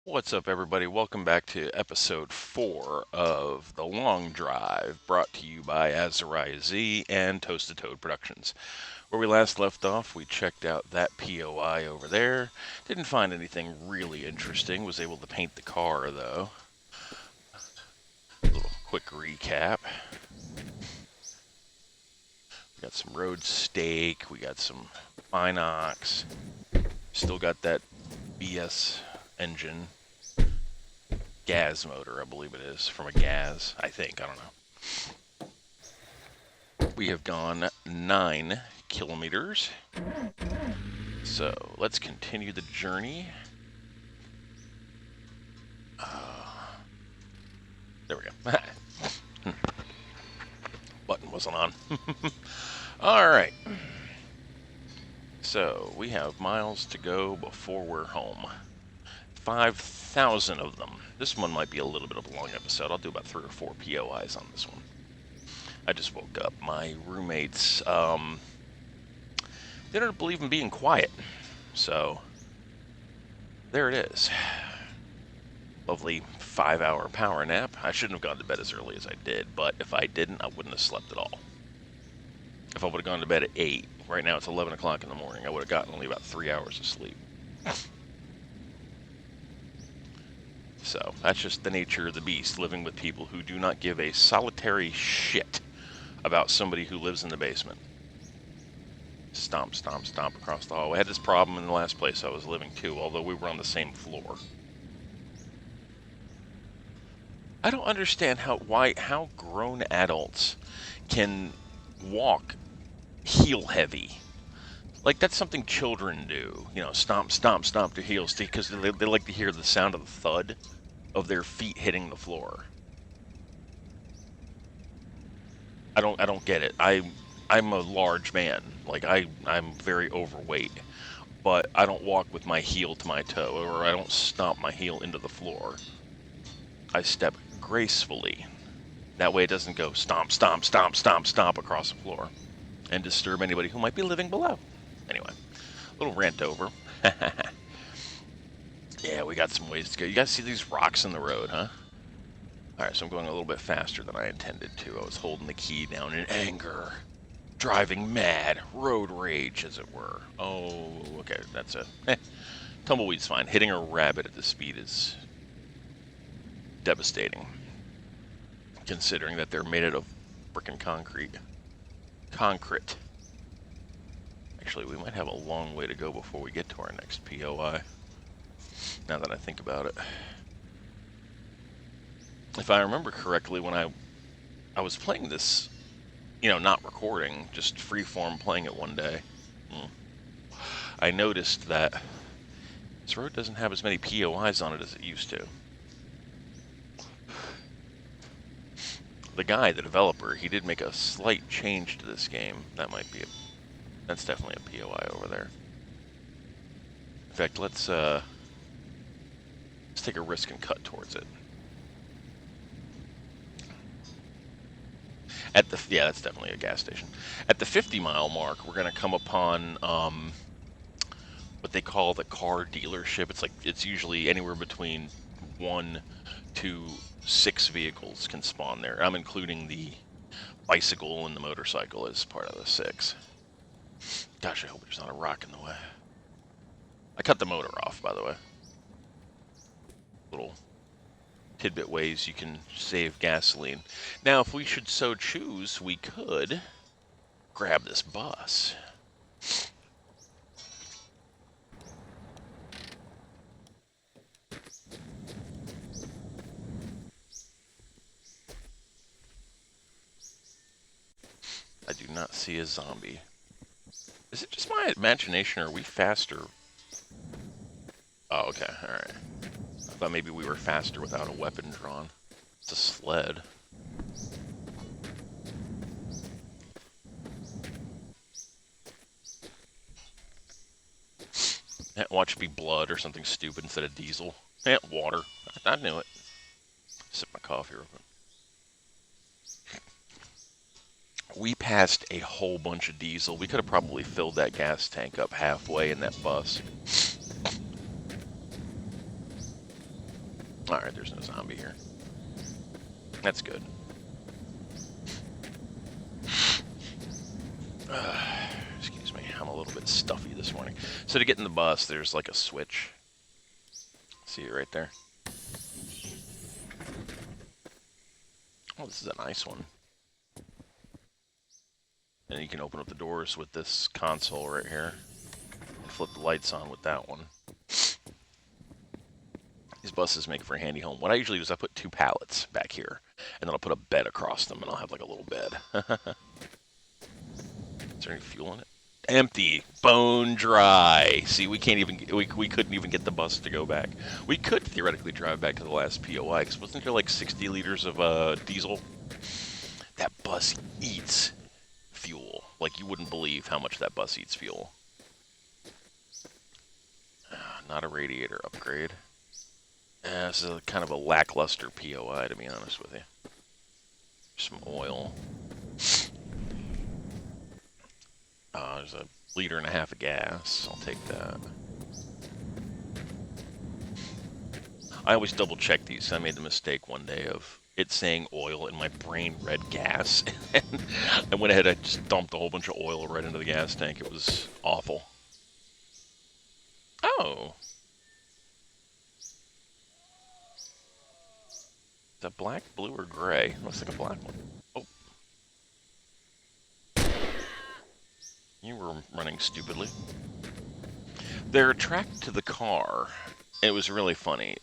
What's up, everybody? Welcome back to episode 4 of The Long Drive, brought to you by Azariah Z and Toasted Toad Productions. Where we last left off, we checked out that POI over there. Didn't find anything really interesting. Was able to paint the car, though. A little quick recap. We got some road stake. We got some Binox. Still got that BS engine. Gas motor, I believe it is, from a gas, I think, I don't know. We have gone 9 kilometers, so let's continue the journey. There we go. Button wasn't on. Alright, so we have miles to go before we're home. 5,000 of them. This one might be a little bit of a long episode. I'll do about 3 or 4 POIs on this one. I just woke up. My roommates, they don't believe in being quiet. So, there it is. Lovely 5-hour power nap. I shouldn't have gone to bed as early as I did, but if I didn't, I wouldn't have slept at all. If I would have gone to bed at 8, right now it's 11 o'clock in the morning, I would have gotten only about 3 hours of sleep. So, that's just the nature of the beast, living with people who do not give a solitary shit about somebody who lives in the basement. Stomp, stomp, stomp across the hallway. I had this problem in the last place I was living too, although we were on the same floor. I don't understand how grown adults can walk heel heavy. Like, that's something children do. You know, stomp, stomp, stomp their heels, because they like to hear the sound of the thud of their feet hitting the floor. I don't get it. I'm a large man. Like, I'm very overweight, but I don't walk with my heel to my toe, or I don't stomp my heel into the floor. I step gracefully. That way it doesn't go stomp, stomp, stomp, stomp, stomp across the floor and disturb anybody who might be living below. Anyway, little rant over. Yeah, we got some ways to go. You guys see these rocks in the road, huh? Alright, so I'm going a little bit faster than I intended to. I was holding the key down in anger. Driving mad. Road rage, as it were. Oh, okay, that's it. Tumbleweed's fine. Hitting a rabbit at this speed is devastating, considering that they're made out of frickin' concrete. Concrete. Actually, we might have a long way to go before we get to our next POI, now that I think about it. If I remember correctly, when I was playing this, you know, not recording, just freeform playing it one day, I noticed that this road doesn't have as many POIs on it as it used to. The guy, the developer, he did make a slight change to this game. That's definitely a POI over there. In fact, let's take a risk and cut towards it. Yeah, that's definitely a gas station. At the 50-mile mark, we're going to come upon what they call the car dealership. It's usually anywhere between 1 to 6 vehicles can spawn there. I'm including the bicycle and the motorcycle as part of the 6. Gosh, I hope there's not a rock in the way. I cut the motor off, by the way. Little tidbit ways you can save gasoline. Now, if we should so choose, we could grab this bus. I do not see a zombie. Is it just my imagination, or are we faster? Oh, okay, alright. I thought maybe we were faster without a weapon drawn. It's a sled. Watch it be blood or something stupid instead of diesel. Water. I knew it. Sip my coffee real quick. We passed a whole bunch of diesel. We could have probably filled that gas tank up halfway in that bus. Alright, there's no zombie here. That's good. Excuse me, I'm a little bit stuffy this morning. So to get in the bus, there's like a switch. See it right there? Oh, this is a nice one. And you can open up the doors with this console right here. Flip the lights on with that one. These buses make for a handy home. What I usually do is I put 2 pallets back here, and then I'll put a bed across them, and I'll have like a little bed. Is there any fuel in it? Empty. Bone dry. See, we can't even, we couldn't even get the bus to go back. We could theoretically drive back to the last POI, because wasn't there like 60 liters of diesel? That bus eats fuel. Like, you wouldn't believe how much that bus eats fuel. Not a radiator upgrade. This is kind of a lackluster POI, to be honest with you. Some oil. There's a 1.5 liters of gas. I'll take that. I always double check these. I made the mistake one day of it saying oil and my brain read gas. And I went ahead and just dumped a whole bunch of oil right into the gas tank. It was awful. Oh. Is that black, blue, or gray? Looks like a black one. Oh. You were running stupidly. They're attracted to the car. It was really funny.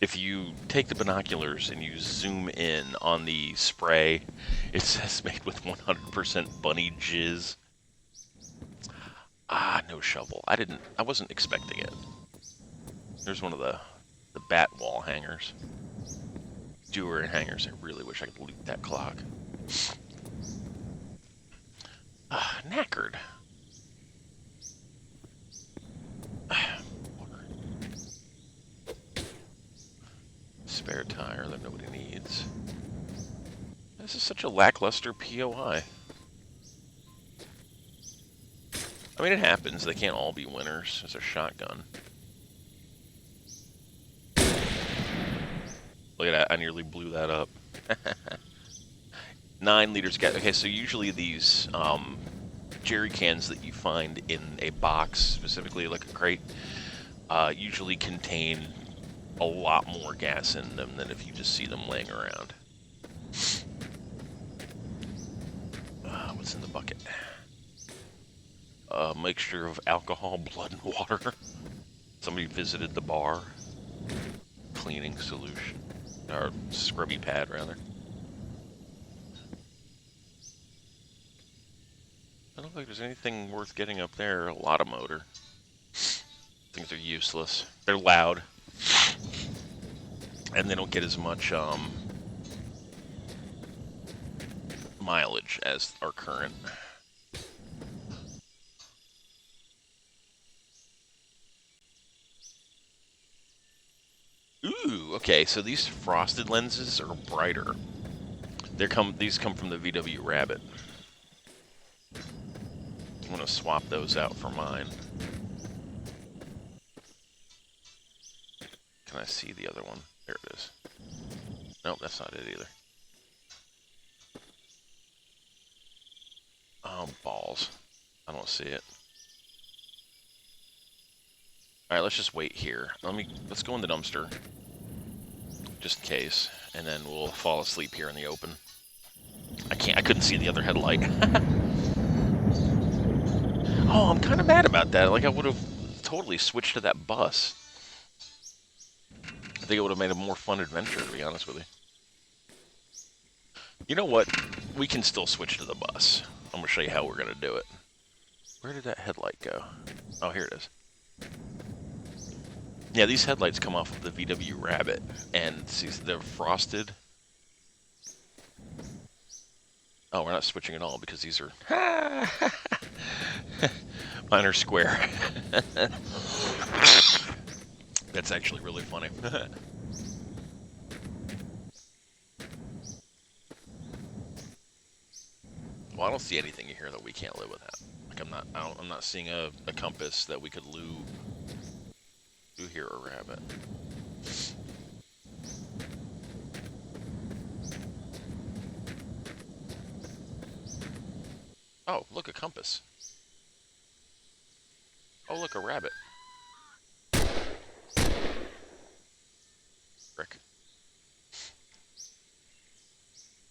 If you take the binoculars and you zoom in on the spray, it says made with 100% bunny jizz. No shovel. I wasn't expecting it. There's one of the bat wall hangers. Doer and hangers. I really wish I could loot that clock. Knackered. Spare tire that nobody needs. This is such a lackluster POI. I mean, it happens. They can't all be winners. It's a shotgun. Look at that. I nearly blew that up. 9 liters. Okay, so usually these jerry cans that you find in a box, specifically like a crate, usually contain a lot more gas in them than if you just see them laying around. What's in the bucket? A mixture of alcohol, blood, and water. Somebody visited the bar. Cleaning solution. Or scrubby pad, rather. I don't think there's anything worth getting up there. A lot of motor. Things are useless. They're loud. And they don't get as much mileage as our current. Ooh, okay, so these frosted lenses are brighter. These come from the VW Rabbit. I'm gonna swap those out for mine. Can I see the other one? There it is. Nope, that's not it either. Oh, balls. I don't see it. Alright, let's just wait here. Let's go in the dumpster. Just in case. And then we'll fall asleep here in the open. I couldn't see the other headlight. Oh, I'm kind of mad about that. Like, I would have totally switched to that bus. I think it would have made a more fun adventure, to be honest with you. You know what? We can still switch to the bus. I'm going to show you how we're going to do it. Where did that headlight go? Oh, here it is. Yeah, these headlights come off of the VW Rabbit, and see, they're frosted. Oh, we're not switching at all because these are... Mine are square. That's actually really funny. Well, I don't see anything here that we can't live without. Like, I'm not seeing a compass that we could do here, a rabbit. Oh, look, a compass. Oh, look, a rabbit. Frick.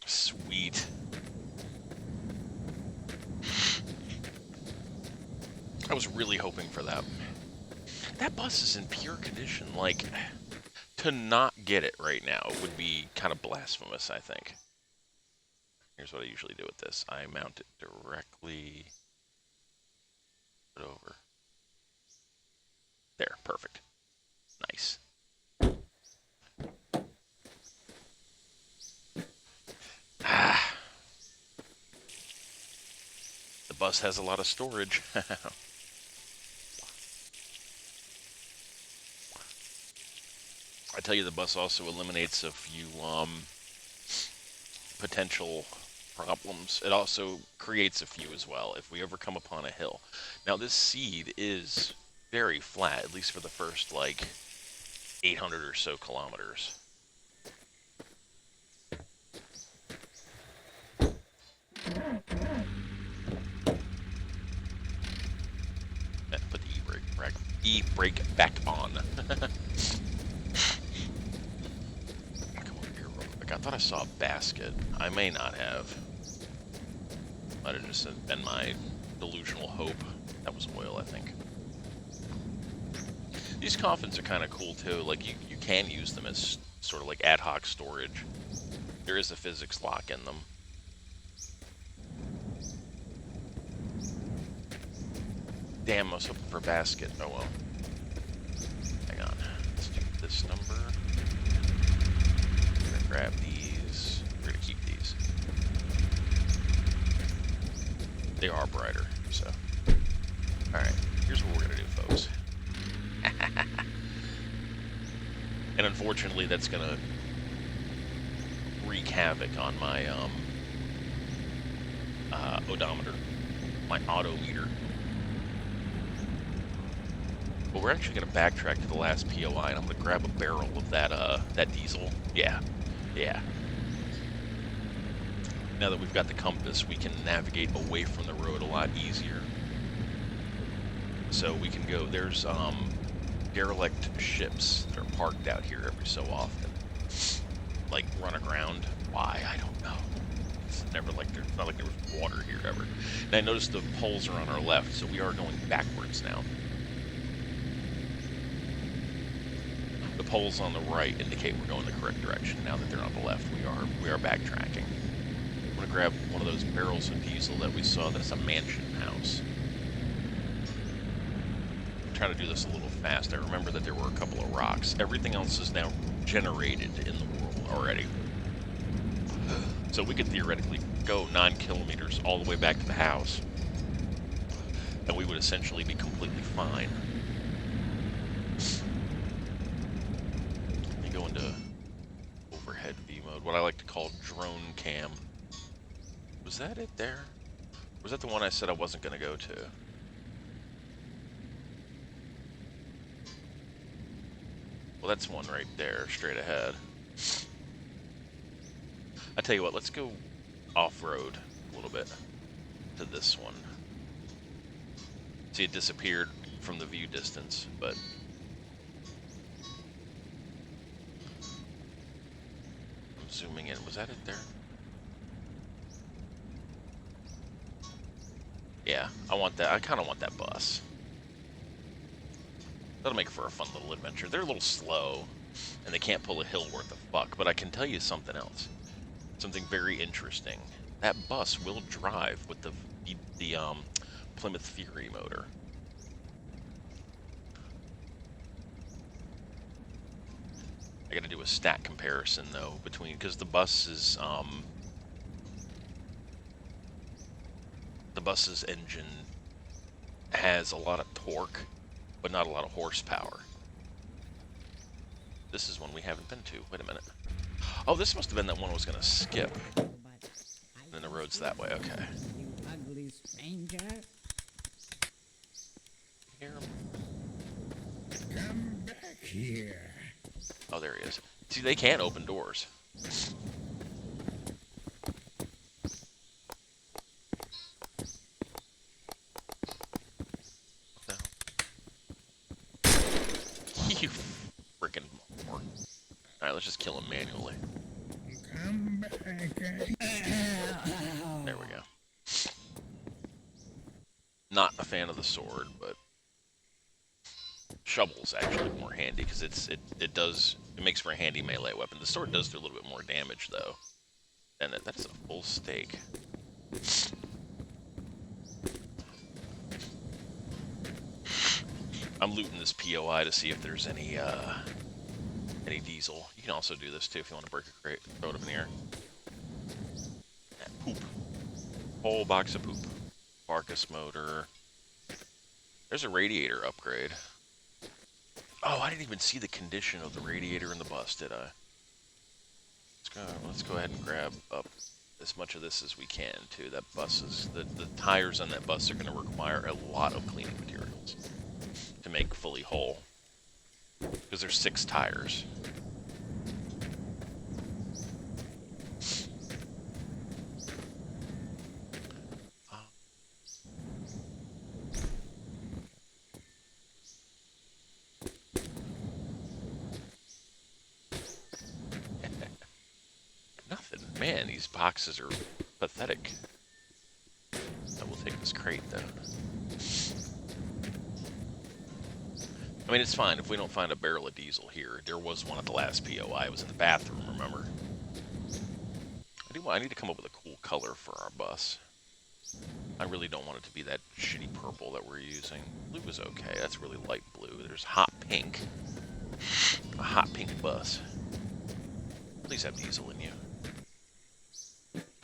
Sweet. I was really hoping for that. That bus is in pure condition. Like, to not get it right now would be kind of blasphemous, I think. Here's what I usually do with this. I mount it directly over. There, perfect. Nice. Ah, the bus has a lot of storage. I tell you, the bus also eliminates a few potential problems. It also creates a few as well if we ever come upon a hill. Now, this seed is very flat, at least for the first, like, 800 or so kilometers. Put the e-brake back on. Come over here real quick. I thought I saw a basket. I may not have. Might have just been my delusional hope. That was oil, I think. These coffins are kind of cool too. Like you can use them as sort of like ad hoc storage. There is a physics lock in them. Damn, I was hoping for a basket. Oh well. Hang on. Let's do this number. We're gonna grab these. We're gonna keep these. They are brighter, so. Alright, here's what we're gonna do, folks. And unfortunately, that's gonna wreak havoc on my odometer, my odometer. But we're actually gonna backtrack to the last POI, and I'm gonna grab a barrel of that diesel. Yeah. Now that we've got the compass, we can navigate away from the road a lot easier. So we can go. There's derelict ships that are parked out here every so often, like run aground. Why? I don't know. It's never like there's not like there was water here ever. And I noticed the poles are on our left, so we are going backwards now. The poles on the right indicate we're going the correct direction. Now that they're on the left, we are backtracking. I'm gonna grab one of those barrels of diesel that we saw. That's a mansion house. Trying to do this a little fast. I remember that there were a couple of rocks. Everything else is now generated in the world already. So we could theoretically go 9 kilometers all the way back to the house, and we would essentially be completely fine. Let me go into overhead view mode, what I like to call drone cam. Was that it there? Was that the one I said I wasn't going to go to? Well, that's one right there, straight ahead. I tell you what, let's go off-road a little bit to this one. See, it disappeared from the view distance, but... I'm zooming in. Was that it there? Yeah, I want that. I kind of want that bus. That'll make for a fun little adventure. They're a little slow, and they can't pull a hill worth of fuck, but I can tell you something else. Something very interesting. That bus will drive with the Plymouth Fury motor. I gotta do a stat comparison, though, between... because the bus's engine has a lot of torque, but not a lot of horsepower. This is one we haven't been to. Wait a minute. Oh, this must have been that one I was going to skip. And then the road's that way. Okay. You ugly stranger. Hear him? Come back here. Oh, there he is. See, they can open doors. freaking more. Alright, let's just kill him manually. Come back. There we go. Not a fan of the sword, but shovel's actually more handy because it makes for a handy melee weapon. The sword does do a little bit more damage though. And that's a full steak. I'm looting this POI to see if there's any diesel. You can also do this too if you want to break a crate, throw it up in the air. Poop. Whole box of poop. Barcus motor. There's a radiator upgrade. Oh, I didn't even see the condition of the radiator in the bus, did I? Let's go ahead and grab up as much of this as we can too. That bus is the tires on that bus are going to require a lot of cleaning materials to make fully whole because there's 6 tires. Nothing. Man, these boxes are pathetic. I will take this crate though. I mean, it's fine if we don't find a barrel of diesel here. There was one at the last POI. It was in the bathroom, remember? I need to come up with a cool color for our bus. I really don't want it to be that shitty purple that we're using. Blue is okay. That's really light blue. There's hot pink. A hot pink bus. Please have diesel in you.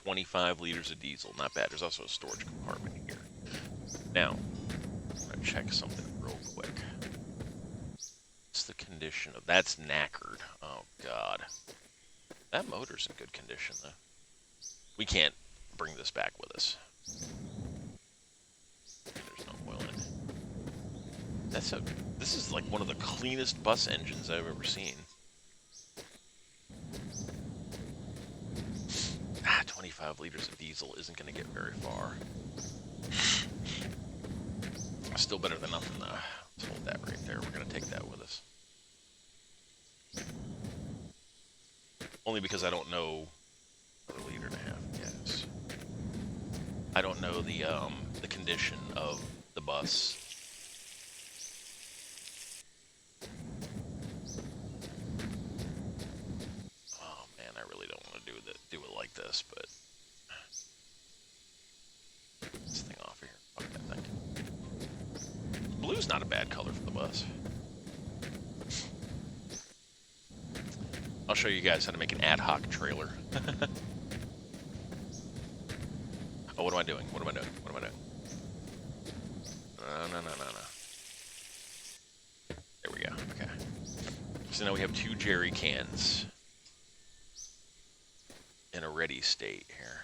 25 liters of diesel. Not bad. There's also a storage compartment here. Now, I'm going to check something real quick. What's the condition of... That's knackered. Oh, God. That motor's in good condition, though. We can't bring this back with us. There's no oil in it. This is like one of the cleanest bus engines I've ever seen. 25 liters of diesel isn't going to get very far. Still better than nothing, though. Let's hold that right there. We're going to take that with us. Only because I don't know... Another liter and a half, yes. I don't know the condition of the bus. Oh man, I really don't want to do it like this, but this thing off here. Fuck that thing. Blue's not a bad color for the bus. I'll show you guys how to make an ad hoc trailer. Oh, what am I doing? What am I doing? What am I doing? No. There we go. Okay. So now we have 2 jerry cans in a ready state here.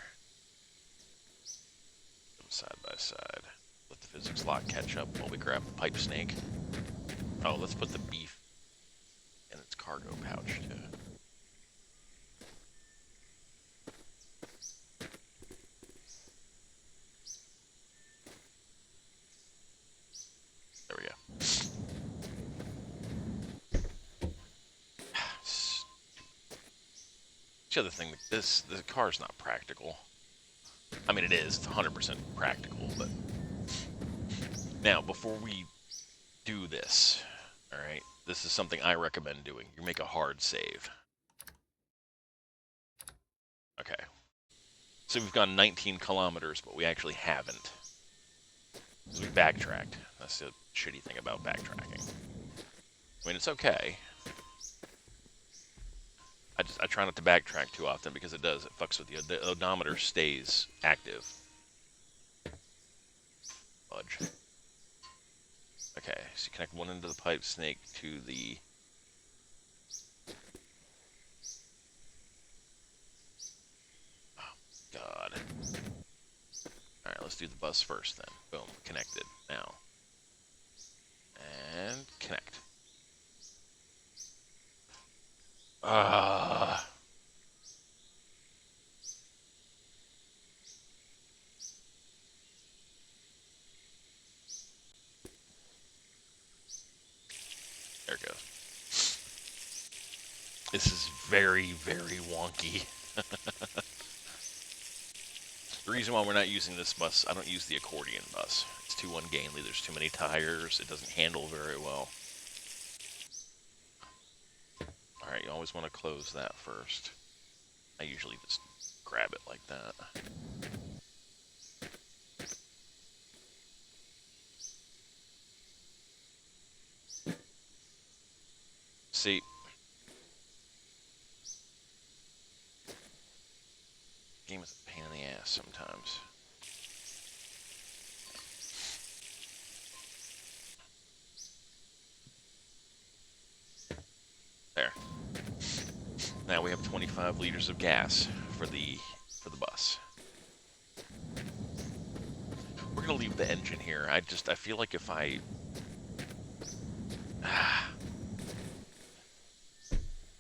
Put them side by side. Let the physics lock catch up while we grab the pipe snake. Oh, let's put the beef in its cargo pouch too. There we go. The other thing, the car's not practical. I mean, it is. It's 100% practical, but... Now, before we do this, alright, this is something I recommend doing. You make a hard save. Okay. So we've gone 19 kilometers, but we actually haven't. So we backtracked. That's the shitty thing about backtracking. I mean, it's okay. I try not to backtrack too often because it does. It fucks with you. The odometer stays active. Fudge. Okay, so you connect one end of the pipe snake to the... Oh, God. Alright, let's do the bus first then. Boom, connected. Now. And connect. There it goes. This is very, very wonky. The reason why we're not using this bus, I don't use the accordion bus. It's too ungainly. There's too many tires. It doesn't handle very well. All right, you always want to close that first. I usually just grab it like that. See, game is a pain in the ass sometimes. There. Now we have 25 liters of gas for the bus. We're gonna leave the engine here. I feel like if I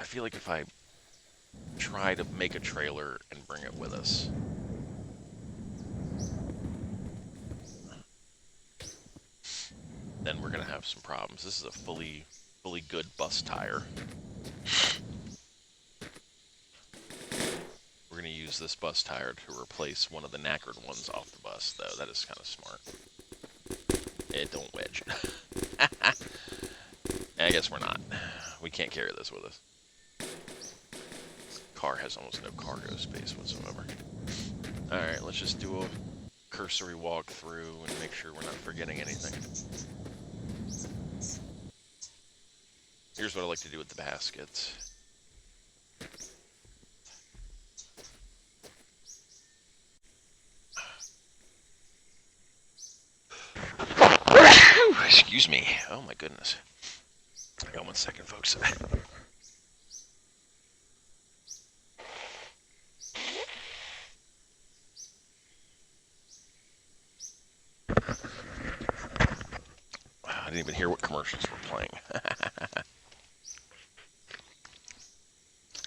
feel like if I try to make a trailer and bring it with us, then we're gonna have some problems. This is a fully good bus tire. We're gonna use this bus tire to replace one of the knackered ones off the bus, though. That is kind of smart. It don't wedge. I guess we're not. We can't carry this with us. Car has almost no cargo space whatsoever. Alright, let's just do a cursory walk through and make sure we're not forgetting anything. Here's what I like to do with the baskets. Excuse me. Oh my goodness. Hang on 1 second, folks. I didn't even hear what commercials were playing.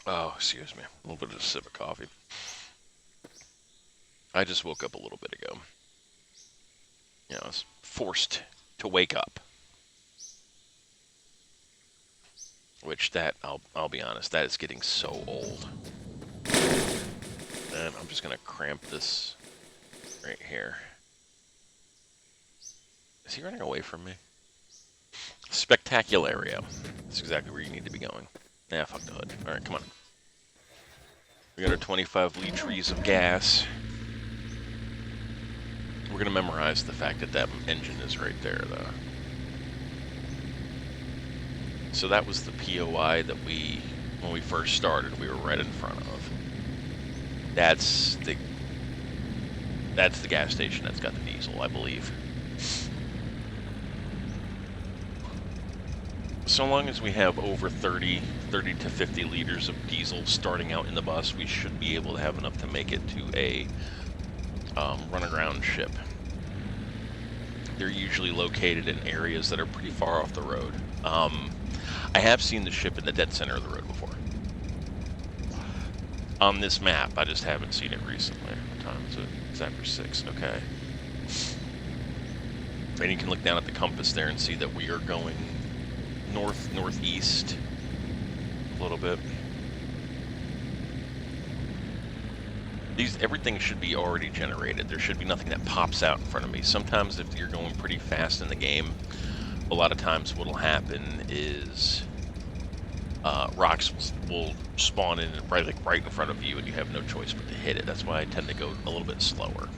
Oh, excuse me. A little bit of a sip of coffee. I just woke up a little bit ago. You know, I was forced to wake up. Which I'll be honest, that is getting so old. And I'm just gonna cramp this right here. Is he running away from me? Spectaculario. That's exactly where you need to be going. Yeah, fuck the hood. Alright, come on. We got our 25 liters of gas. We're gonna memorize the fact that that engine is right there, though. So that was the POI that when we first started, we were right in front of. That's the gas station that's got the diesel, I believe. So long as we have over 30 to 50 liters of diesel starting out in the bus, we should be able to have enough to make it to a run-aground ship. They're usually located in areas that are pretty far off the road. I have seen the ship in the dead center of the road before. On this map, I just haven't seen it recently. What time is it? It's after 6, okay. And you can look down at the compass there and see that we are going northeast a little bit. Everything should be already generated. There should be nothing that pops out in front of me. Sometimes if you're going pretty fast in the game, a lot of times what'll happen is rocks will spawn in right in front of you and you have no choice but to hit it. That's why I tend to go a little bit slower.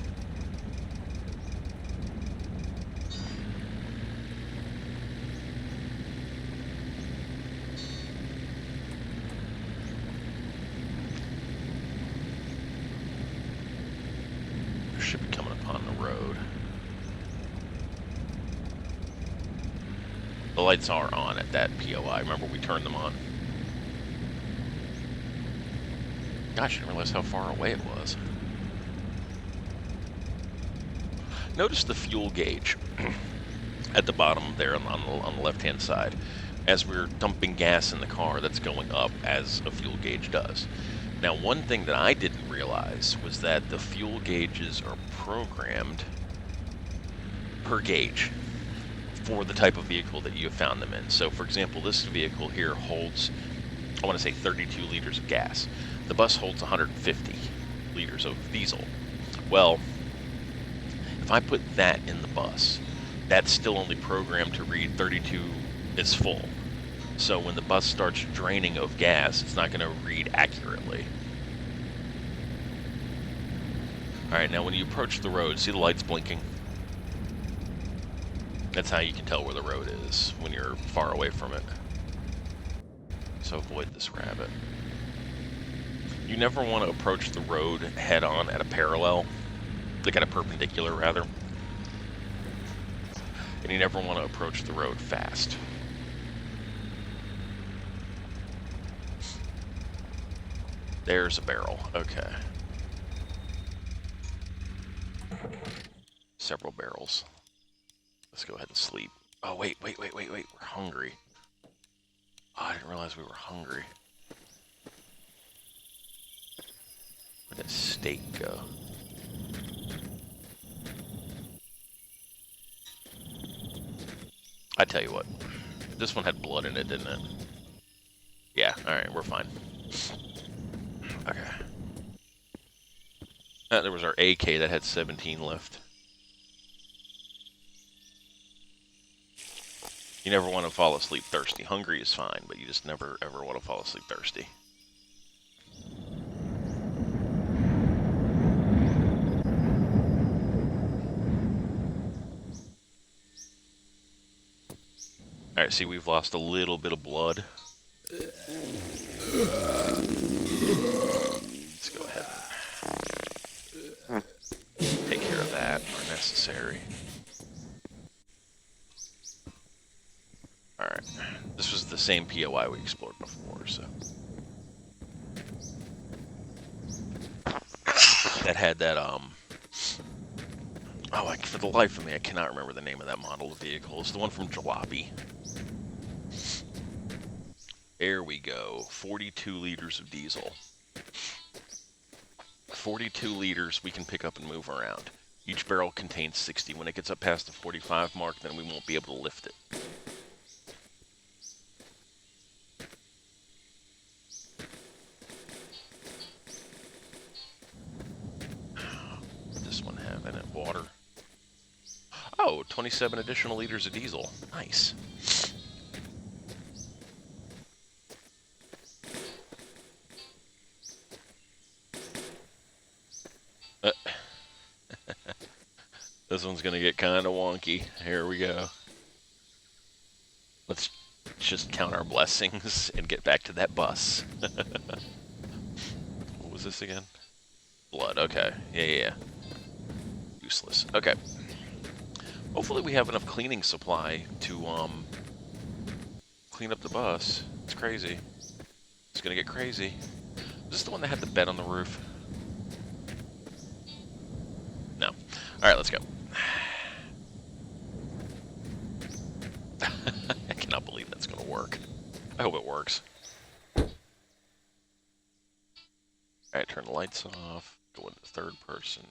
Should be coming upon the road. The lights are on at that POI. Remember, we turned them on. Gosh, I didn't realize how far away it was. Notice the fuel gauge at the bottom there on the left-hand side. As we're dumping gas in the car, that's going up as a fuel gauge does. Now, one thing that I didn't realize was that the fuel gauges are programmed per gauge for the type of vehicle that you have found them in. So, for example, this vehicle here holds I want to say 32 liters of gas. The bus holds 150 liters of diesel. Well, if I put that in the bus, that's still only programmed to read 32 is full. So when the bus starts draining of gas, it's not going to read accurately. Alright, now when you approach the road, see the lights blinking? That's how you can tell where the road is when you're far away from it. So avoid this rabbit. You never want to approach the road head-on at a parallel, like at a perpendicular rather. And you never want to approach the road fast. There's a barrel, okay. Several barrels. Let's go ahead and sleep. Oh, wait, we're hungry. Oh, I didn't realize we were hungry. Where'd that steak go? I tell you what, this one had blood in it, didn't it? Yeah, alright, we're fine. Okay. There was our AK that had 17 left. You never want to fall asleep thirsty. Hungry is fine, but you just never ever want to fall asleep thirsty. Alright, see, we've lost a little bit of blood. Let's go ahead and take care of that where necessary. Alright, this was the same POI we explored before, so. That had that, oh, for the life of me, I cannot remember the name of that model of vehicle. It's the one from Jalopy. There we go. 42 liters of diesel. 42 liters we can pick up and move around. Each barrel contains 60. When it gets up past the 45 mark, then we won't be able to lift it. What's this one have in it? Water. Oh, 27 additional liters of diesel. Nice. This one's gonna get kind of wonky. Here we go. Let's just count our blessings and get back to that bus. What was this again? Blood, okay. Yeah. Useless. Okay. Hopefully we have enough cleaning supply to, clean up the bus. It's crazy. It's gonna get crazy. Is this the one that had the bed on the roof? No. Alright, let's go. I cannot believe that's gonna work. I hope it works. Alright, turn the lights off. Go into third person.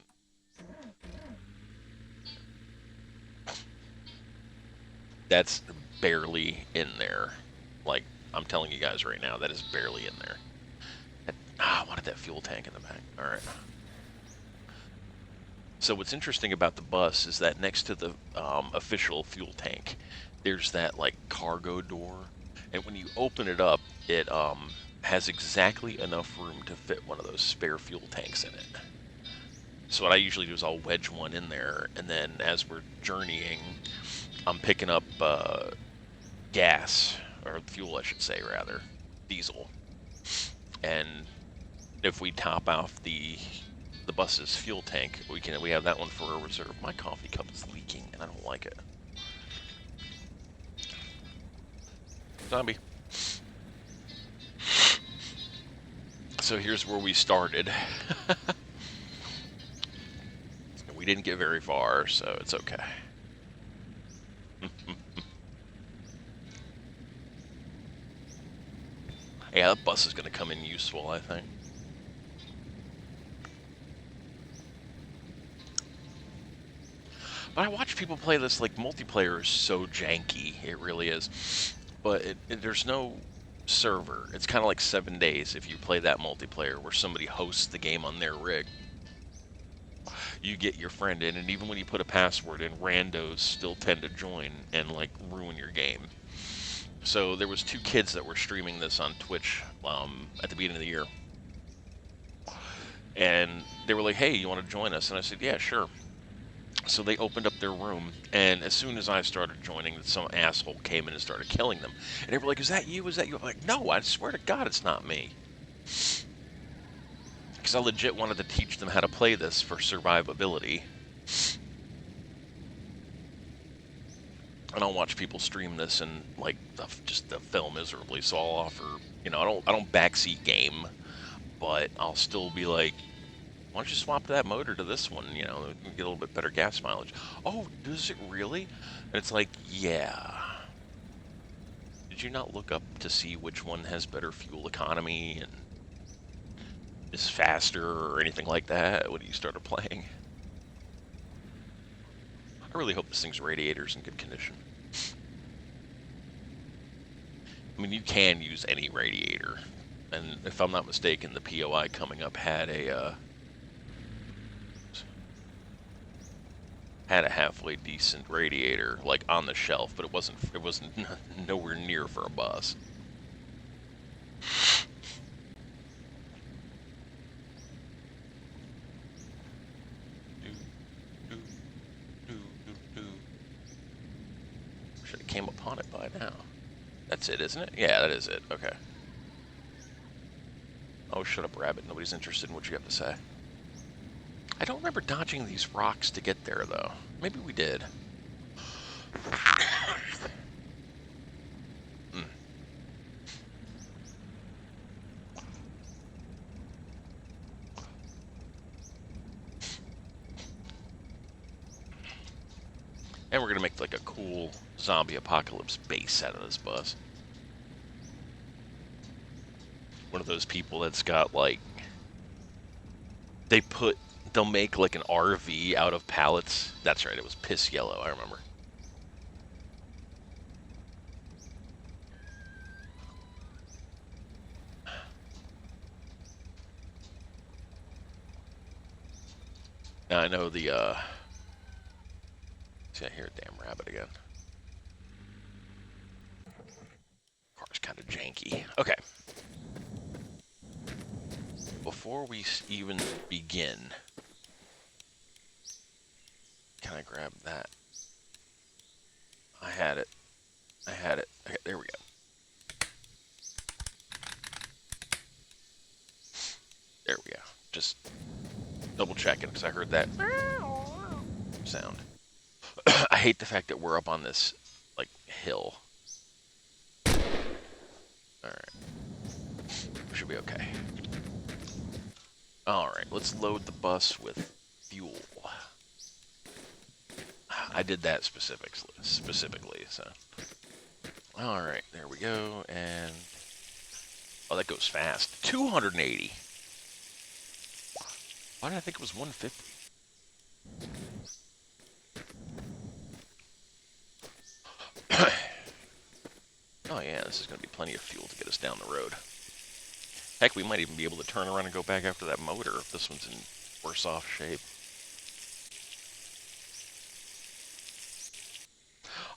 That's barely in there. Like, I'm telling you guys right now, that is barely in there. I wanted that fuel tank in the back. Alright. So what's interesting about the bus is that next to the official fuel tank, there's that, like, cargo door. And when you open it up, it has exactly enough room to fit one of those spare fuel tanks in it. So what I usually do is I'll wedge one in there, and then as we're journeying, I'm picking up gas, or fuel I should say rather, diesel. And if we top off the bus's fuel tank, we have that one for a reserve. My coffee cup is leaking and I don't like it. Zombie. So here's where we started. We didn't get very far, so it's okay. Yeah, that bus is going to come in useful, I think. But I watch people play this, like, multiplayer is so janky. It really is. But there's no server. It's kind of like 7 days if you play that multiplayer where somebody hosts the game on their rig. You get your friend in, and even when you put a password in, randos still tend to join and like ruin your game. So there was two kids that were streaming this on Twitch at the beginning of the year, and they were like, "Hey, you want to join us?" And I said, "Yeah, sure." So they opened up their room, and as soon as I started joining, some asshole came in and started killing them. And they were like, "Is that you? Is that you?" I'm like, "No, I swear to God, it's not me." Because I legit wanted to teach them how to play this for survivability. And I'll watch people stream this and like just fail miserably. So I'll offer, I don't backseat game, but I'll still be like, why don't you swap that motor to this one? Get a little bit better gas mileage. Oh, does it really? And it's like, yeah. Did you not look up to see which one has better fuel economy and is faster or anything like that when you started playing? I really hope this thing's radiator's in good condition. I mean, you can use any radiator, and if I'm not mistaken, the POI coming up had a halfway decent radiator, like on the shelf, but it wasn't nowhere near for a bus. Should have came upon it by now. That's it, isn't it? Yeah, that is it. Okay. Oh, shut up, rabbit. Nobody's interested in what you have to say. I don't remember dodging these rocks to get there, though. Maybe we did. Mm. And we're gonna make like a cool zombie apocalypse base out of this bus. One of those people that's got like they'll make like an RV out of pallets. That's right, it was piss yellow, I remember. Now I know see, I hear a damn rabbit again. Car's kind of janky. Okay. Before we even begin, can I grab that? I had it. I had it. Okay, there we go. There we go. Just double checking because I heard that sound. I hate the fact that we're up on this like hill. Alright. Should be okay. Alright, let's load the bus with fuel. I did that specifically, so. Alright, there we go, and... Oh, that goes fast. 280! Why did I think it was 150? Oh yeah, this is going to be plenty of fuel to get us down the road. Heck, we might even be able to turn around and go back after that motor if this one's in worse off shape.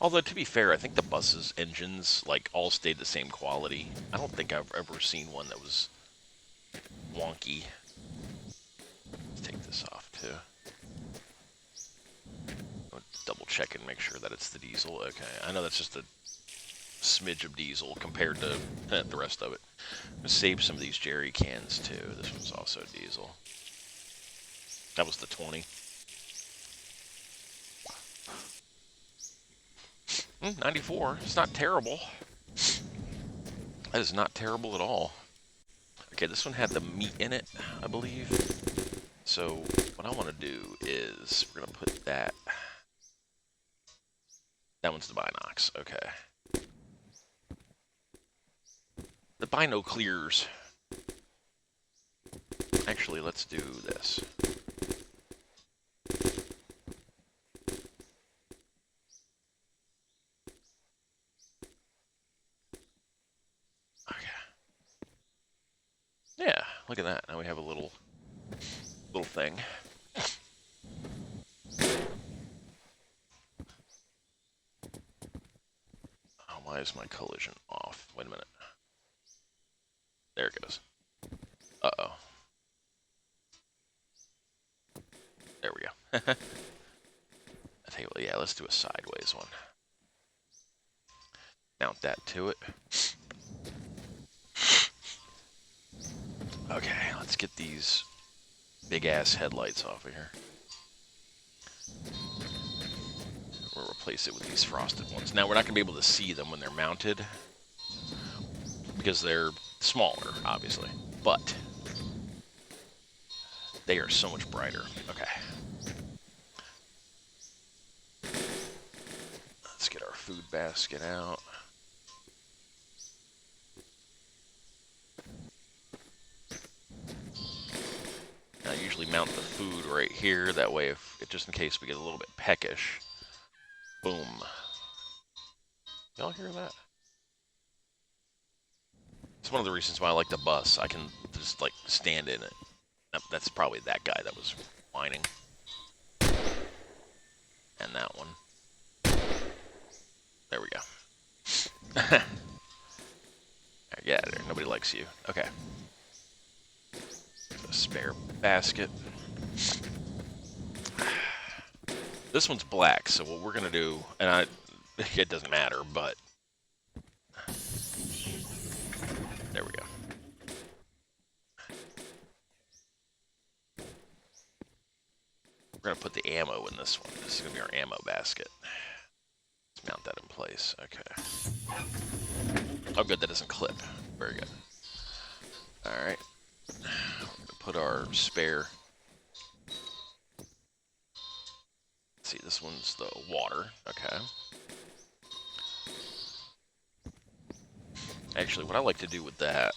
Although, to be fair, I think the bus's engines, like, all stayed the same quality. I don't think I've ever seen one that was wonky. Let's take this off, too. I'll double check and make sure that it's the diesel. Okay, I know that's just a smidge of diesel compared to the rest of it. I'm gonna save some of these jerry cans, too. This one's also diesel. That was the 20. 94. It's not terrible. That is not terrible at all. Okay, this one had the meat in it, I believe. So what I want to do is we're going to put that. That one's the binocs. Okay. The bino clears. Actually, let's do this. Look at that. Now we have a little thing. Oh, why is my collision off? Wait a minute. There it goes. Uh-oh. There we go. I tell you what, yeah, let's do a sideways one. Mount that to it. Okay, let's get these big-ass headlights off of here. We'll replace it with these frosted ones. Now, we're not going to be able to see them when they're mounted because they're smaller, obviously. But they are so much brighter. Okay. Let's get our food basket out. I usually mount the food right here. That way, if just in case we get a little bit peckish. Boom. Y'all hear that? It's one of the reasons why I like the bus. I can just, like, stand in it. That's probably that guy that was whining. And that one. There we go. Right, get out of there. Nobody likes you. Okay. A spare basket. This one's black, so what we're going to do, and it doesn't matter, but there we go. We're going to put the ammo in this one. This is going to be our ammo basket. Let's mount that in place. Okay. Oh, good, that doesn't clip. Very good. Alright. We're going to put our spare... Let's see, this one's the water. Okay. Actually, what I like to do with that...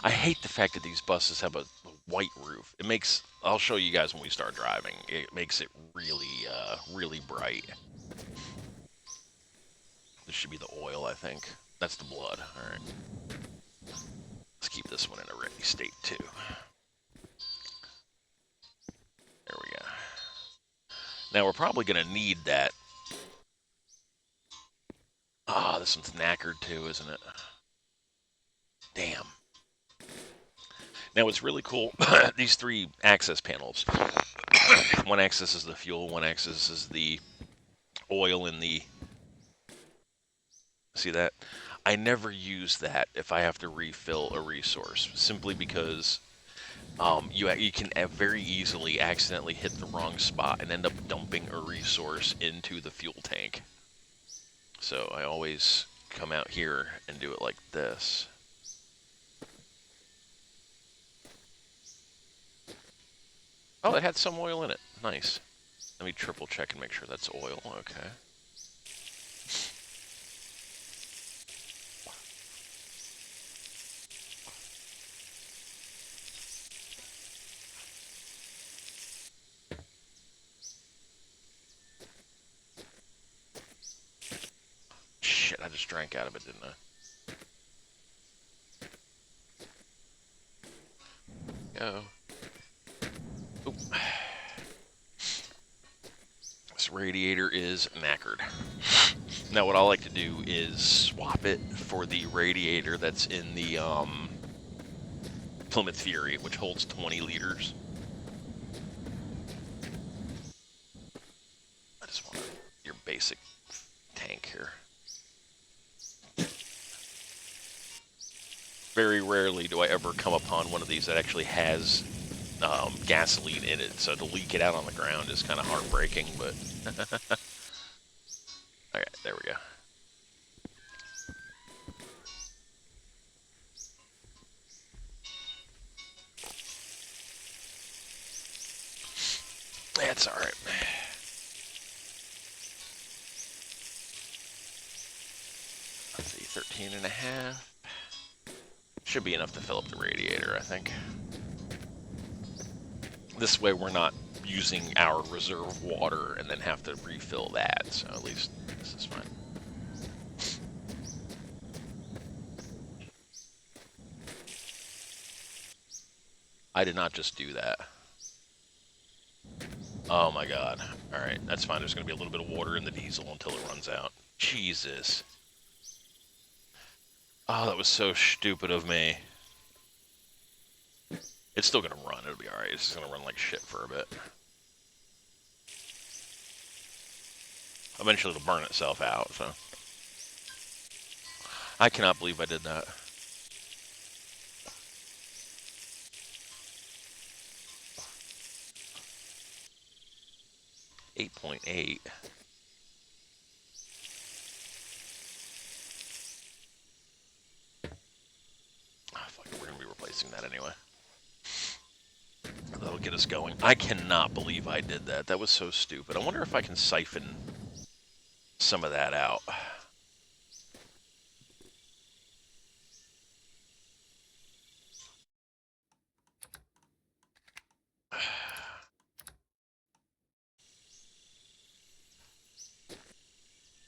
I hate the fact that these buses have a white roof. It makes... I'll show you guys when we start driving. It makes it really, really bright. This should be the oil, I think. That's the blood. Alright. Let's keep this one in a ready state, too. There we go. Now, we're probably going to need that. Ah, this one's knackered, too, isn't it? Damn. Now, what's really cool, these 3 access panels. One axis is the fuel, one axis is the oil in the... See that? I never use that if I have to refill a resource, simply because you can very easily accidentally hit the wrong spot and end up dumping a resource into the fuel tank. So I always come out here and do it like this. Oh, it had some oil in it. Nice. Let me triple check and make sure that's oil. Okay. Shit, I just drank out of it, didn't I? Go. Oop. This radiator is knackered. Now what I like to do is swap it for the radiator that's in the Plymouth Fury, which holds 20 liters. I just want your basic tank here. Very rarely do I ever come upon one of these that actually has gasoline in it, so to leak it out on the ground is kind of heartbreaking, but... Alright, there we go. That's alright. Let's see, 13.5. Should be enough to fill up the radiator, I think. This way we're not using our reserve water and then have to refill that, so at least this is fine. I did not just do that. Oh my god. Alright, that's fine. There's going to be a little bit of water in the diesel until it runs out. Jesus. Oh, that was so stupid of me. It's still going to run. It'll be alright. It's just going to run like shit for a bit. Eventually it'll burn itself out, so. I cannot believe I did that. $8.8. Ah, fuck it, we're gonna be replacing that anyway. That'll get us going. I cannot believe I did that. That was so stupid. I wonder if I can siphon some of that out.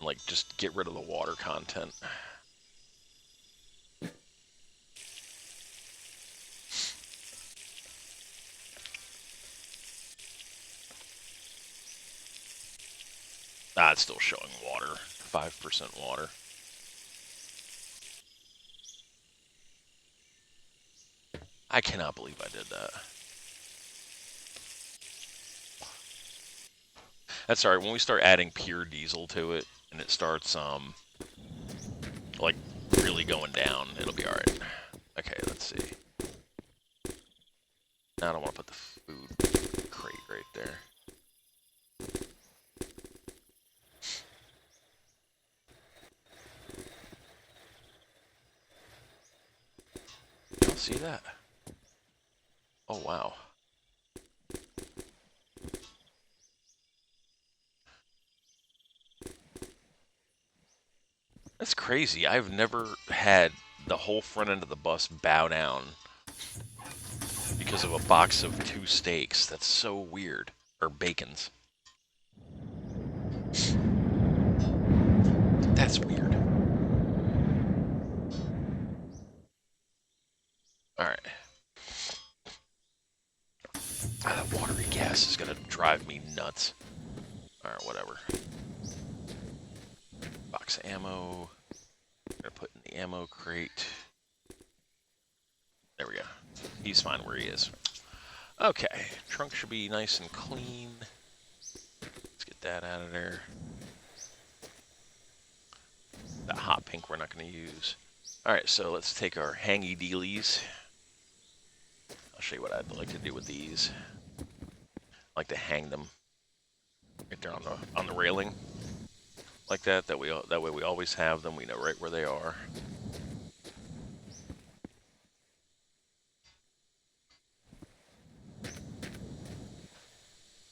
Like, just get rid of the water content. Ah, it's still showing water. 5% water. I cannot believe I did that. That's alright. When we start adding pure diesel to it, and it starts, like, really going down, it'll be alright. Okay, let's see. Now I don't want to put the food crate right there. Y'all see that? Oh, wow. That's crazy. I've never had the whole front end of the bus bow down because of a box of 2 steaks. That's so weird. Or bacons. That's weird. Alright. Ah, that watery gas is gonna drive me nuts. Alright, whatever. Box of ammo. Gonna put in the ammo crate. There we go. He's fine where he is. Okay. Trunk should be nice and clean. Let's get that out of there. That hot pink we're not going to use. Alright, so let's take our hangy dealies. I'll show you what I'd like to do with these. I like to hang them right there on the railing. Like that. That way we always have them. We know right where they are.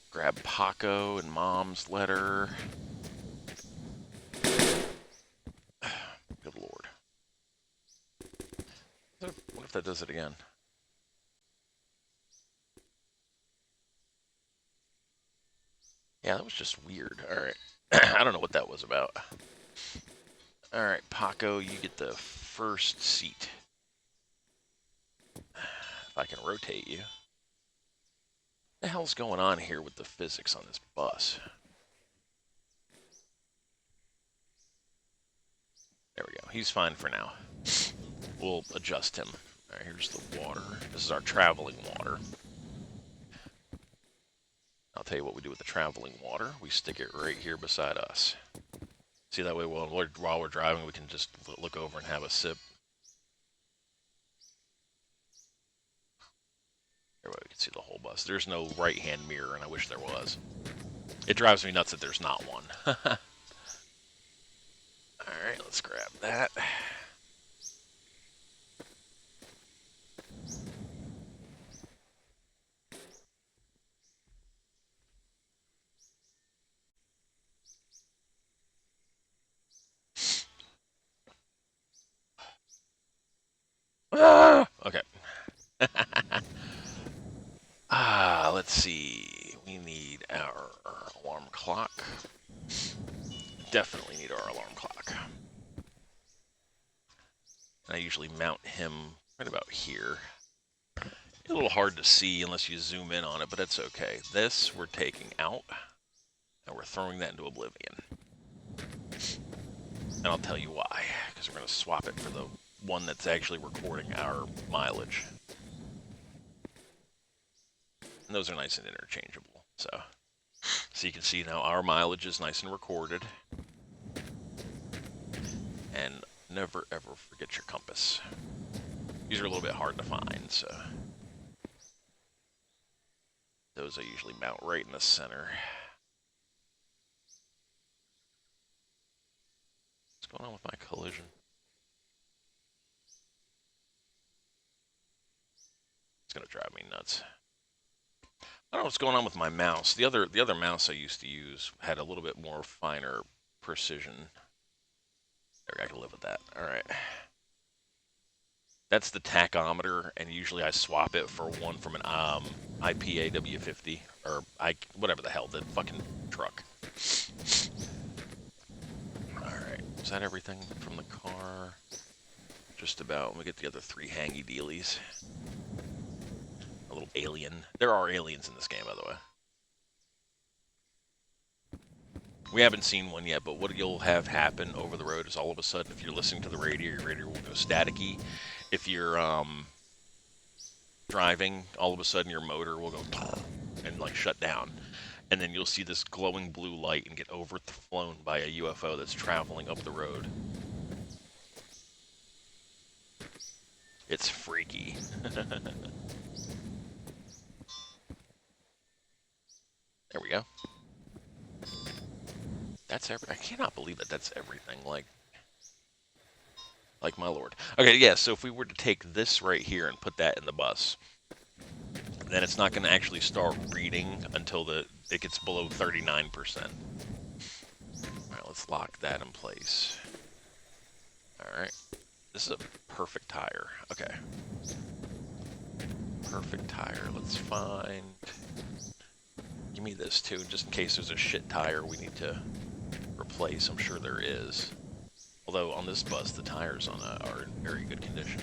Grab Paco and Mom's letter. Good lord. What if that does it again? Yeah, that was just weird. Alright. I don't know what that was about. Alright, Paco, you get the first seat. If I can rotate you. What the hell's going on here with the physics on this bus? There we go. He's fine for now. We'll adjust him. All right, here's the water. This is our traveling water. I'll tell you what we do with the traveling water. We stick it right here beside us. See, that way while we're driving, we can just look over and have a sip. Everybody can see the whole bus. There's no right-hand mirror, and I wish there was. It drives me nuts that there's not one. Alright, let's grab that. Ah! Okay. Let's see. We need our alarm clock. Definitely need our alarm clock. And I usually mount him right about here. A little hard to see unless you zoom in on it, but that's okay. This we're taking out, and we're throwing that into oblivion. And I'll tell you why, because we're going to swap it for the one that's actually recording our mileage. And those are nice and interchangeable. So you can see now our mileage is nice and recorded. And never ever forget your compass. These are a little bit hard to find, so those I usually mount right in the center. What's going on with my collision? It's gonna drive me nuts. I don't know what's going on with my mouse. The other mouse I used to use had a little bit more finer precision. There, I can live with that. All right. That's the tachometer, and usually I swap it for one from an IPAW50 or whatever the hell, the fucking truck. All right. Is that everything from the car? Just about. Let me get the other three hangy dealies. A little alien. There are aliens in this game, by the way. We haven't seen one yet, but what you'll have happen over the road is all of a sudden, if you're listening to the radio, your radio will go staticky. If you're driving, all of a sudden your motor will go and like shut down. And then you'll see this glowing blue light and get overflown by a UFO that's traveling up the road. It's freaky. There we go. That's I cannot believe that that's everything. Like my lord. Okay, yeah, so if we were to take this right here and put that in the bus, then it's not going to actually start reading until it gets below 39%. All right, let's lock that in place. All right. This is a perfect tire. Okay. Perfect tire. Let's find... Give me this, too, just in case there's a shit tire we need to replace. I'm sure there is. Although, on this bus, the tires are in very good condition.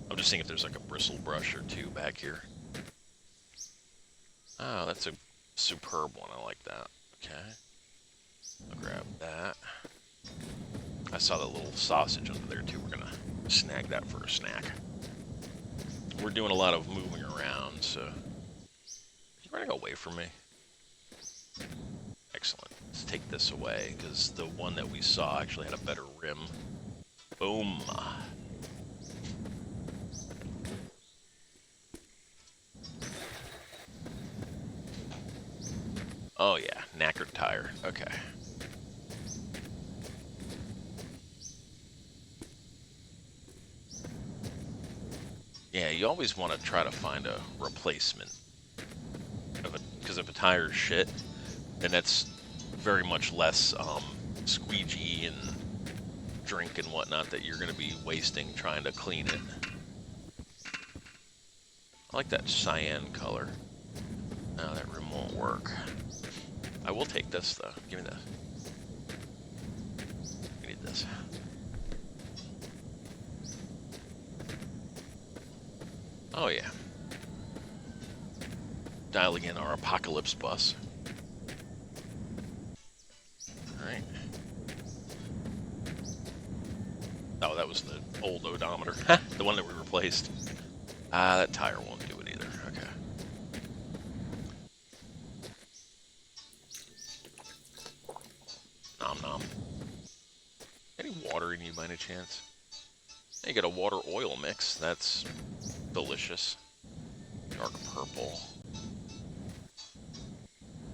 I'm just seeing if there's like a bristle brush or two back here. Oh, that's a superb one. I like that. Okay. I'll grab that. I saw that little sausage under there, too. We're going to snag that for a snack. We're doing a lot of moving around, so... You're running away from me. Excellent. Let's take this away, because the one that we saw actually had a better rim. Boom. Oh yeah, knackered tire. Okay. Yeah, you always want to try to find a replacement. Because if a tire's shit, then that's very much less squeegee and drink and whatnot that you're going to be wasting trying to clean it. I like that cyan color. No, that rim won't work. I will take this, though. Give me this. I need this. Oh, yeah. Dialing in our apocalypse bus. Alright. Oh, that was the old odometer. The one that we replaced. That tire won't do it either. Okay. Nom nom. Any water in you by any chance? You get a water oil mix. That's delicious. Dark purple.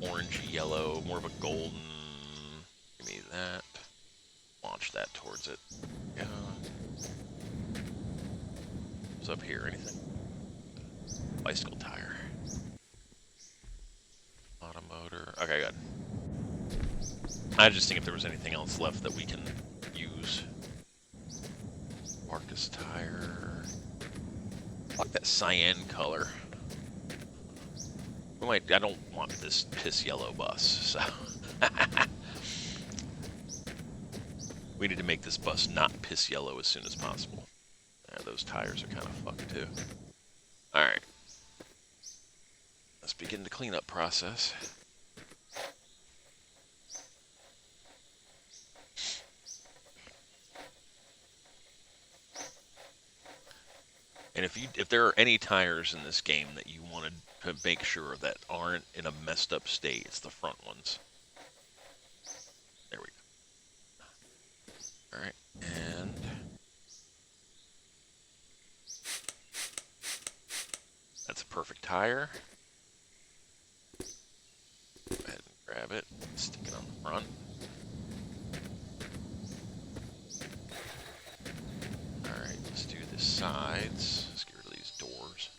Orangey yellow. More of a golden. Give me that. Launch that towards it. Yeah. What's up here? Anything? Bicycle tire. Automotor. Okay, good. I was just thinking if there was anything else left that we can use. Marcus tire. I like that cyan color. I don't want this piss yellow bus, so. We need to make this bus not piss yellow as soon as possible. Those tires are kind of fucked too. Alright. Let's begin the cleanup process. And if there are any tires in this game that you wanted to make sure that aren't in a messed up state, it's the front ones. There we go. Alright, and that's a perfect tire. Go ahead and grab it, stick it on the front. Alright, let's do the sides. Let's get rid of these doors.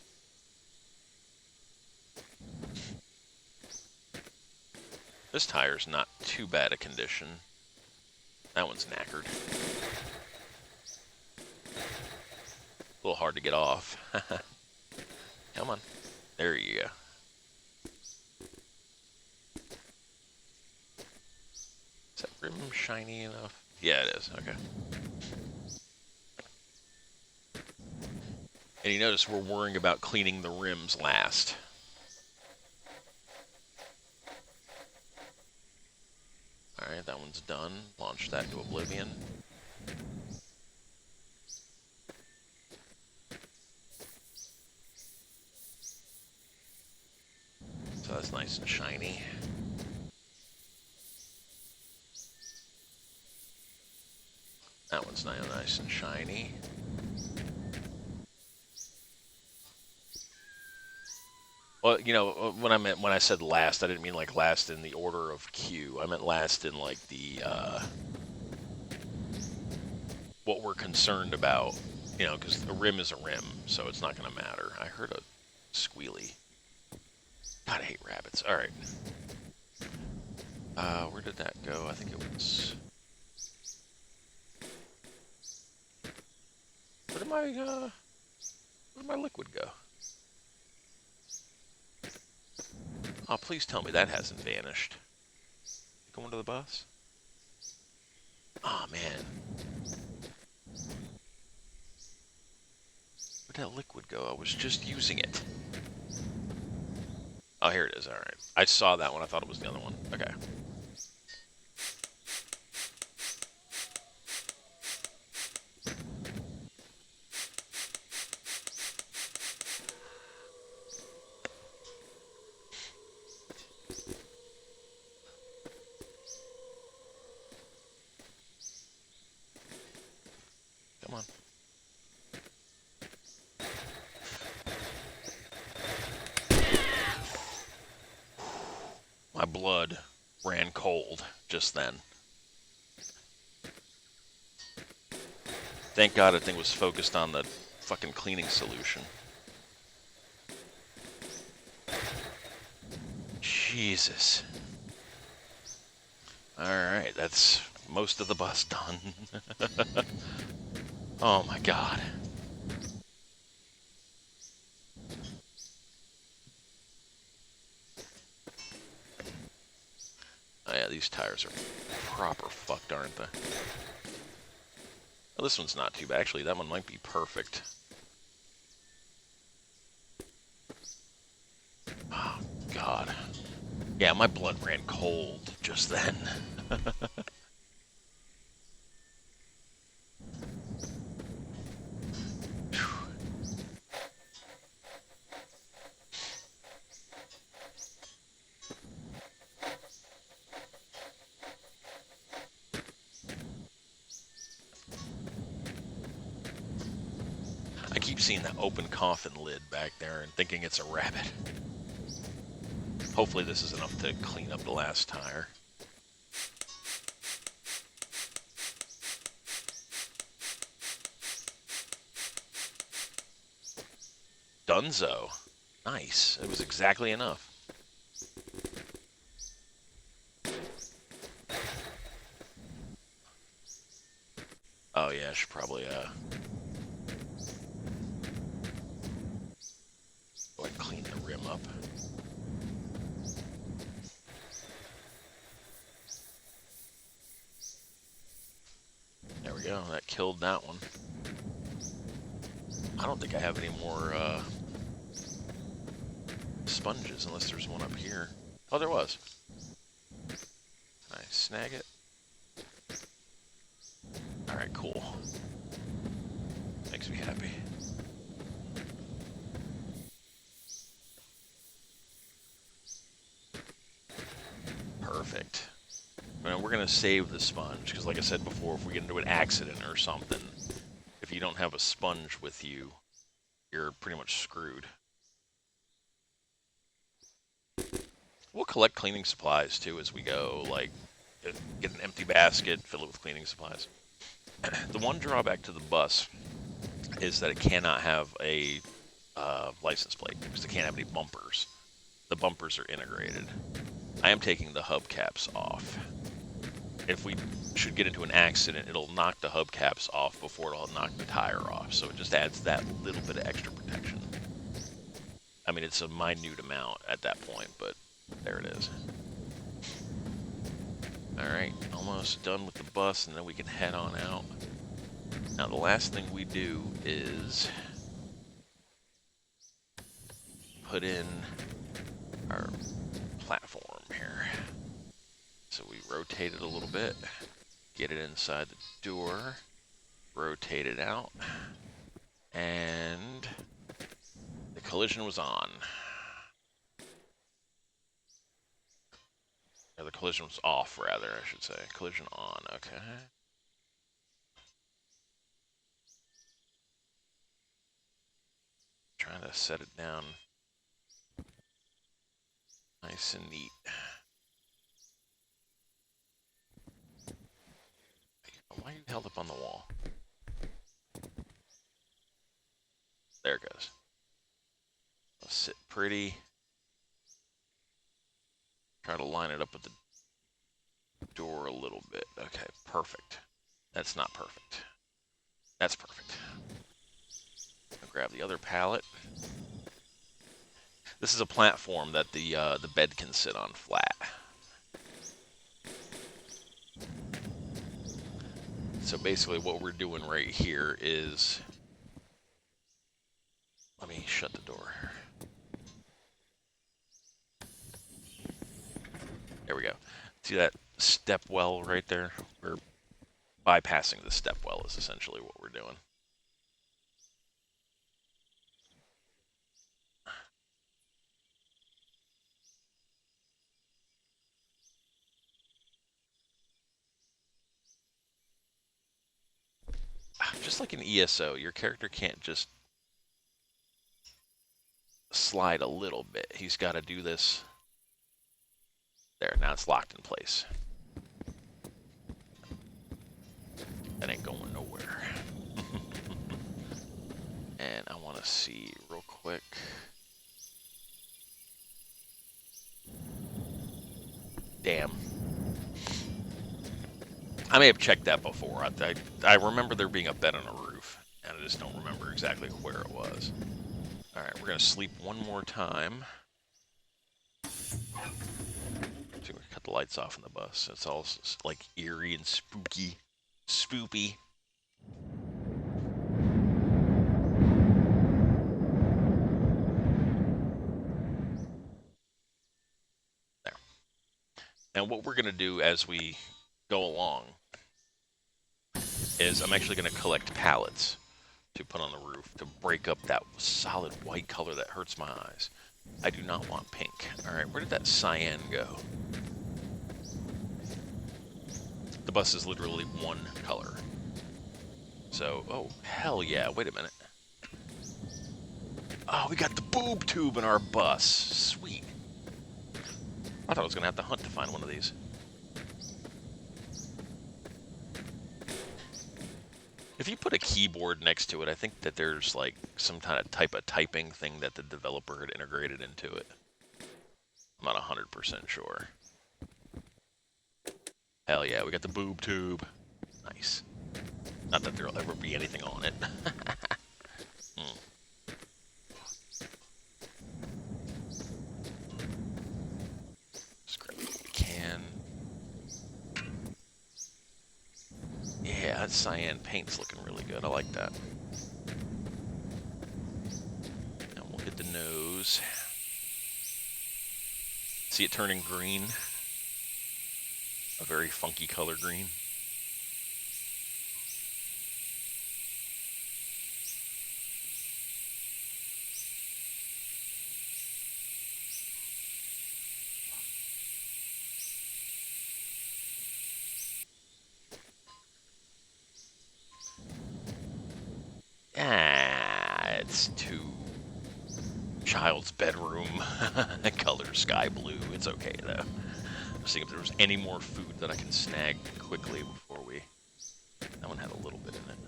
This tire's not too bad a condition. That one's knackered. A little hard to get off. Come on. There you go. Is that rim shiny enough? Yeah, it is. Okay. And you notice we're worrying about cleaning the rims last. Alright, that one's done. Launch that to oblivion. So that's nice and shiny. That one's now nice and shiny. Well, you know, when I said last, I didn't mean like last in the order of queue. I meant last in like the what we're concerned about. You know, because a rim is a rim, so it's not going to matter. I heard a squealy. God, I hate rabbits. All right. Where did that go? I think it was. Where did my liquid go? Oh, please tell me that hasn't vanished. Going to the bus? Oh, man. Where'd that liquid go? I was just using it. Oh, here it is. All right. I saw that one. I thought it was the other one. Okay. Come on. My blood ran cold just then. Thank God that thing was focused on the fucking cleaning solution. Jesus. Alright, that's most of the bus done. Oh my God. Oh yeah, these tires are proper fucked, aren't they? Well, this one's not too bad. Actually, that one might be perfect. Oh, God. Yeah, my blood ran cold just then. I keep seeing that open coffin lid back there and thinking it's a rabbit. Hopefully this is enough to clean up the last tire. Dunzo. Nice. It was exactly enough. Oh yeah, I should probably go ahead and clean the rim up. we go. That killed that one. I don't think I have any more sponges unless there's one up here. Oh, there was. Can I snag it? Alright, cool. Makes me happy. Perfect. Now we're going to save the sponge, because like I said before, if we get into an accident or something, if you don't have a sponge with you, you're pretty much screwed. We'll collect cleaning supplies, too, as we go. Like, get an empty basket, fill it with cleaning supplies. The one drawback to the bus is that it cannot have a license plate, because it can't have any bumpers. The bumpers are integrated. I am taking the hubcaps off. If we should get into an accident, it'll knock the hubcaps off before it'll knock the tire off, so it just adds that little bit of extra protection. I mean, it's a minute amount at that point, but there it is. Alright, almost done with the bus, and then we can head on out. Now, the last thing we do is put in our platform here. So we rotate it a little bit, get it inside the door, rotate it out, and the collision was on. Or the collision was off, rather, I should say. Collision on, okay. Trying to set it down nice and neat. Why are you held up on the wall? There it goes. Let's sit pretty. Try to line it up with the door a little bit. Okay, perfect. That's not perfect. That's perfect. I'll grab the other pallet. This is a platform that the bed can sit on flat. So basically what we're doing right here is... Let me shut the door. There we go. See that step well right there? We're bypassing the step well is essentially what we're doing. Just like an ESO, your character can't just slide a little bit. He's got to do this. There, now it's locked in place. That ain't going nowhere. And I want to see real quick. Damn. I may have checked that before. I remember there being a bed on a roof, and I just don't remember exactly where it was. Alright, we're going to sleep one more time. So we cut the lights off in the bus. It's all like eerie and spooky. Spoopy. There. And what we're going to do as we go along is I'm actually going to collect pallets to put on the roof to break up that solid white color that hurts my eyes. I do not want pink. Alright, where did that cyan go? The bus is literally one color. So, oh, hell yeah, wait a minute. Oh, we got the boob tube in our bus. Sweet. I thought I was going to have to hunt to find one of these. If you put a keyboard next to it, I think that there's like some kind of type of typing thing that the developer had integrated into it. I'm not 100% sure. Hell yeah, we got the boob tube. Nice. Not that there'll ever be anything on it. Just grab what we can. Yeah, that cyan paint's looking really good. I like that. And we'll get the nose. See it turning green? A very funky color green. It's too child's bedroom color sky blue. It's okay though. I'm seeing if there was any more food that I can snag quickly before we. That one had a little bit in it.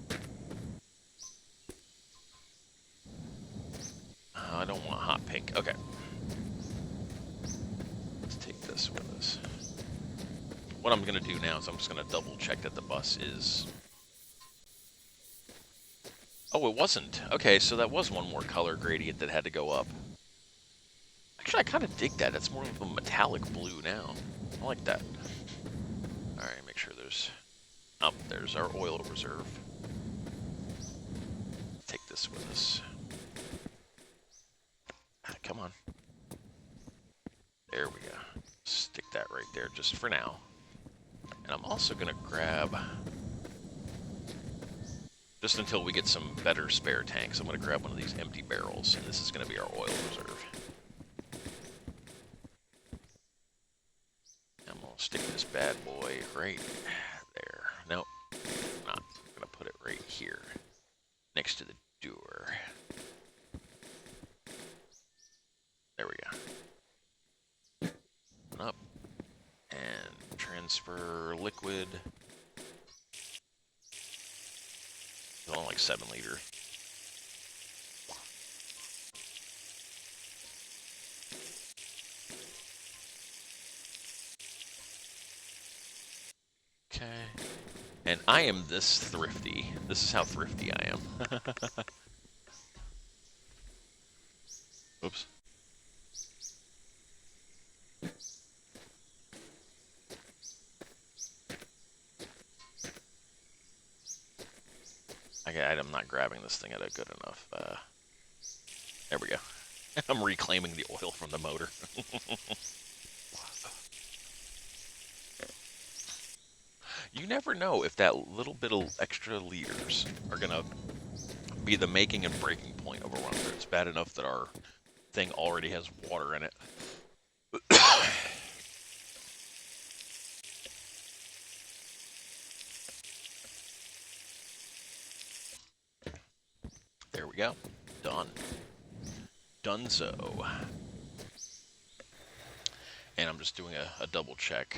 I don't want hot pink. Okay. Let's take this with us. What I'm gonna do now is I'm just gonna double check that the bus is. Oh, it wasn't. Okay, so that was one more color gradient that had to go up. Actually, I kind of dig that. It's more of a metallic blue now. I like that. All right, make sure there's... there's our oil reserve. Take this with us. Come on. There we go. Stick that right there just for now. And I'm also going to grab... Just until we get some better spare tanks, I'm going to grab one of these empty barrels, and this is going to be our oil reserve. I'm going to stick this bad boy right there. Nope, I'm not. I'm going to put it right here, next to the door. There we go. Up. And transfer liquid. It's only like 7 liter. Okay. And I am this thrifty. This is how thrifty I am. Oops. I'm not grabbing this thing at a good enough. There we go. I'm reclaiming the oil from the motor. You never know if that little bit of extra liters are going to be the making and breaking point of a run. It's bad enough that our thing already has water in it. There we go. Done. Dunzo. And I'm just doing a double check.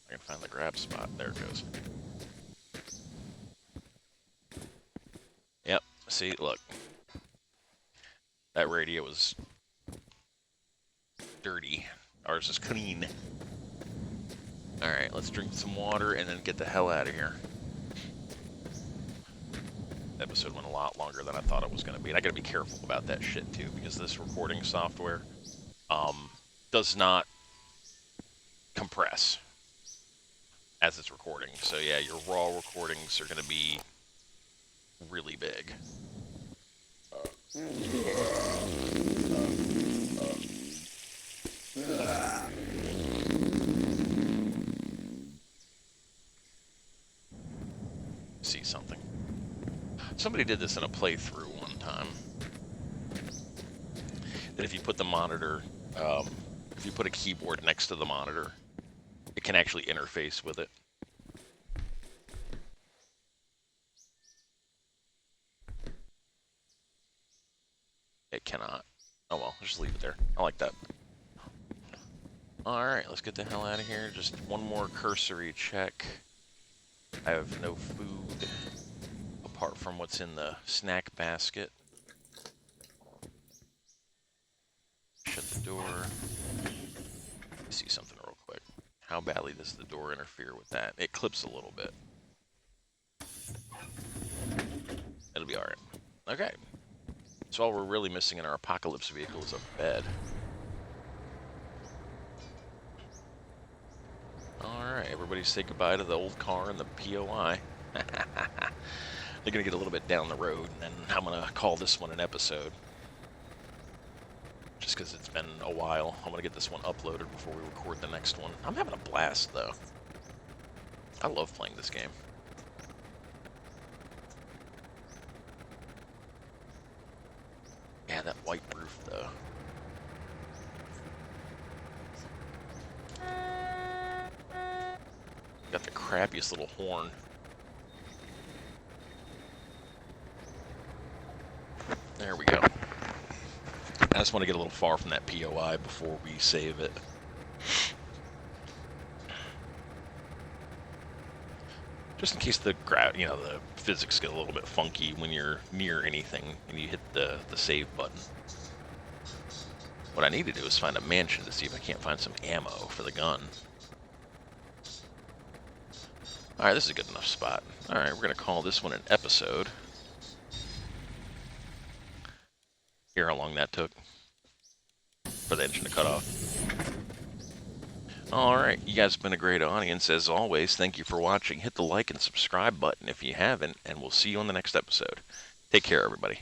I can find the grab spot. There it goes. Yep. See, look. That radio was dirty. Ours is clean. Alright, let's drink some water and then get the hell out of here. The episode went a lot longer than I thought it was going to be. And I got to be careful about that shit too, because this recording software does not compress as it's recording. So yeah, your raw recordings are going to be really big. See something. Somebody did this in a playthrough one time. That if you put the monitor, if you put a keyboard next to the monitor, it can actually interface with it. It cannot. Oh well, just leave it there. I like that. Alright, let's get the hell out of here. Just one more cursory check. I have no food apart from what's in the snack basket. Shut the door. See something real quick. How badly does the door interfere with that? It clips a little bit. It'll be alright. Okay. So all we're really missing in our apocalypse vehicle is a bed. everybody say goodbye to the old car and the POI. They're going to get a little bit down the road, and then I'm going to call this one an episode. Just because it's been a while. I'm going to get this one uploaded before we record the next one. I'm having a blast, though. I love playing this game. Yeah, that white roof, though. Got the crappiest little horn. There we go. I just want to get a little far from that POI before we save it. Just in case the the physics get a little bit funky when you're near anything and you hit the save button. What I need to do is find a mansion to see if I can't find some ammo for the gun. Alright, this is a good enough spot. Alright, we're going to call this one an episode. Hear how long that took for the engine to cut off. Alright, you guys have been a great audience as always. Thank you for watching. Hit the like and subscribe button if you haven't, and we'll see you on the next episode. Take care, everybody.